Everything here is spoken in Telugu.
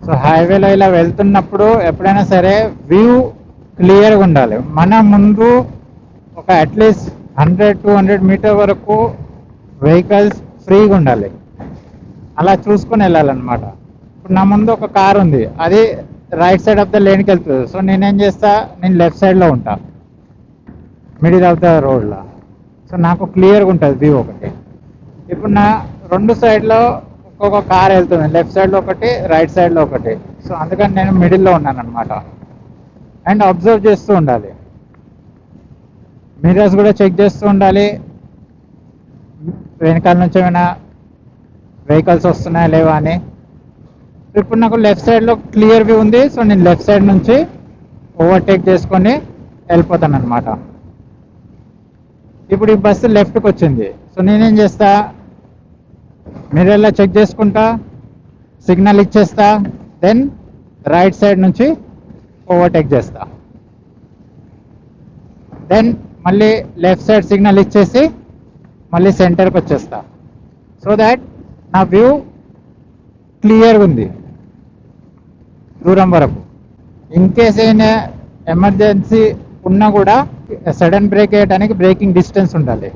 సో హైవేలో ఇలా వెళ్తున్నప్పుడు ఎప్పుడైనా సరే వ్యూ క్లియర్గా ఉండాలి. మన ముందు ఒక అట్లీస్ట్ 100-200 మీటర్ వరకు వెహికల్స్ ఫ్రీగా ఉండాలి. అలా చూసుకొని వెళ్ళాలన్నమాట. ఇప్పుడు నా ముందు ఒక కార్ ఉంది, అది రైట్ సైడ్ ఆఫ్ ద లేన్కి వెళ్తుంది. సో నేనేం చేస్తా, నేను లెఫ్ట్ సైడ్లో ఉంటా, మిడిల్ ఆఫ్ ద రోడ్లో. సో నాకు క్లియర్గా ఉంటుంది వ్యూ ఒకటి. ఇప్పుడు నా రెండు సైడ్లో ఒక్కొక్క కార్ వెళ్తుంది, లెఫ్ట్ సైడ్లో ఒకటి, రైట్ సైడ్లో ఒకటి. సో అందుకని నేను మిడిల్లో ఉన్నాను అనమాట. అండ్ అబ్జర్వ్ చేస్తూ ఉండాలి, మిర్రర్స్ కూడా చెక్ చేస్తూ ఉండాలి, వెనకాల నుంచి ఏమైనా వెహికల్స్ వస్తున్నాయా లేవా అని. ఇప్పుడు నాకు లెఫ్ట్ సైడ్లో క్లియర్ వ్యూ ఉంది. సో నేను లెఫ్ట్ సైడ్ నుంచి ఓవర్టేక్ చేసుకొని వెళ్ళిపోతాను అనమాట. ఇప్పుడు ఈ బస్సు లెఫ్ట్కి వచ్చింది. సో నేనేం చేస్తా, మిర్రర్లో చెక్ చేసుకుంటా, సిగ్నల్ ఇచ్చేస్తా, దెన్ రైట్ సైడ్ నుంచి ఓవర్టేక్ చేస్తా. దెన్ మళ్ళీ లెఫ్ట్ సైడ్ సిగ్నల్ ఇచ్చేసి మళ్ళీ సెంటర్కి వచ్చేస్తా. సో దాట్ నా వ్యూ క్లియర్గా ఉంది దూరం వరకు. ఇన్ కేస్ అయినా ఎమర్జెన్సీ ఉన్నా కూడా సడన్ బ్రేక్ వేయడానికి బ్రేకింగ్ డిస్టెన్స్ ఉండాలి.